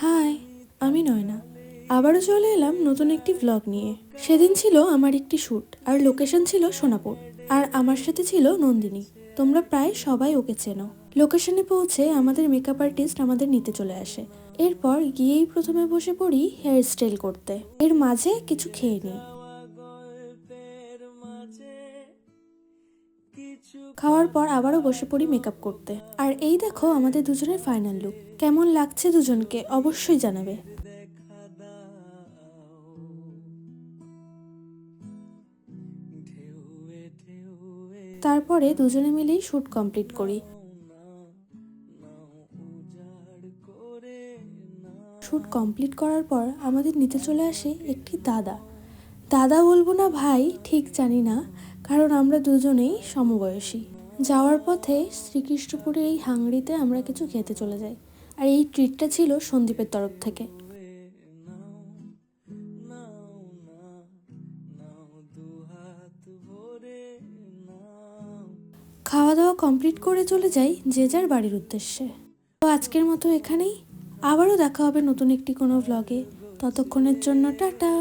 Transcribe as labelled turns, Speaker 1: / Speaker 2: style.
Speaker 1: High, আমি নয়না। আবারও চলে এলাম নতুন একটি ভ্লগ নিয়ে। সেদিন ছিল আমার একটি শ্যুট, আর লোকেশন ছিল সোনাপুর। আর আমার সাথে ছিল নন্দিনী। তোমরা প্রায় সবাই ওকে চেনো। লোকেশনে পৌঁছে আমাদের মেকআপ আর্টিস্ট আমাদের নিতে চলে আসে। এরপর গিয়েই প্রথমে বসে পড়ি হেয়ার স্টাইল করতে। এর মাঝে কিছু খেয়ে নিই। খাওয়ার পর আবারও বসে পড়ি মেকআপ করতে। আর এই দেখো আমাদের দুজনের ফাইনাল লুক। কেমন লাগছে দুজনকে অবশ্যই জানাবে। তারপরে দুজনে মিলেই শ্যুট কমপ্লিট করি। শ্যুট কমপ্লিট করার পর আমাদের নিতে চলে আসে একটি দাদা। দাদা বলবো না ভাই ঠিক জানি না, কারণ আমরা দুজনেই সমবয়সী। যাওয়ার পথে শ্রীকৃষ্ণপুরের এই হাংরিতে আমরা কিছু খেতে চলে যাই। আর এই ট্রিটটা ছিল সন্দীপের তরফ থেকে। খাওয়া দাওয়া কমপ্লিট করে চলে যাই যে যার বাড়ির উদ্দেশ্যে। তো আজকের মতো এখানেই। আবারও দেখা হবে নতুন একটি কোনো ভ্লগে। ততক্ষণের জন্য টাটা।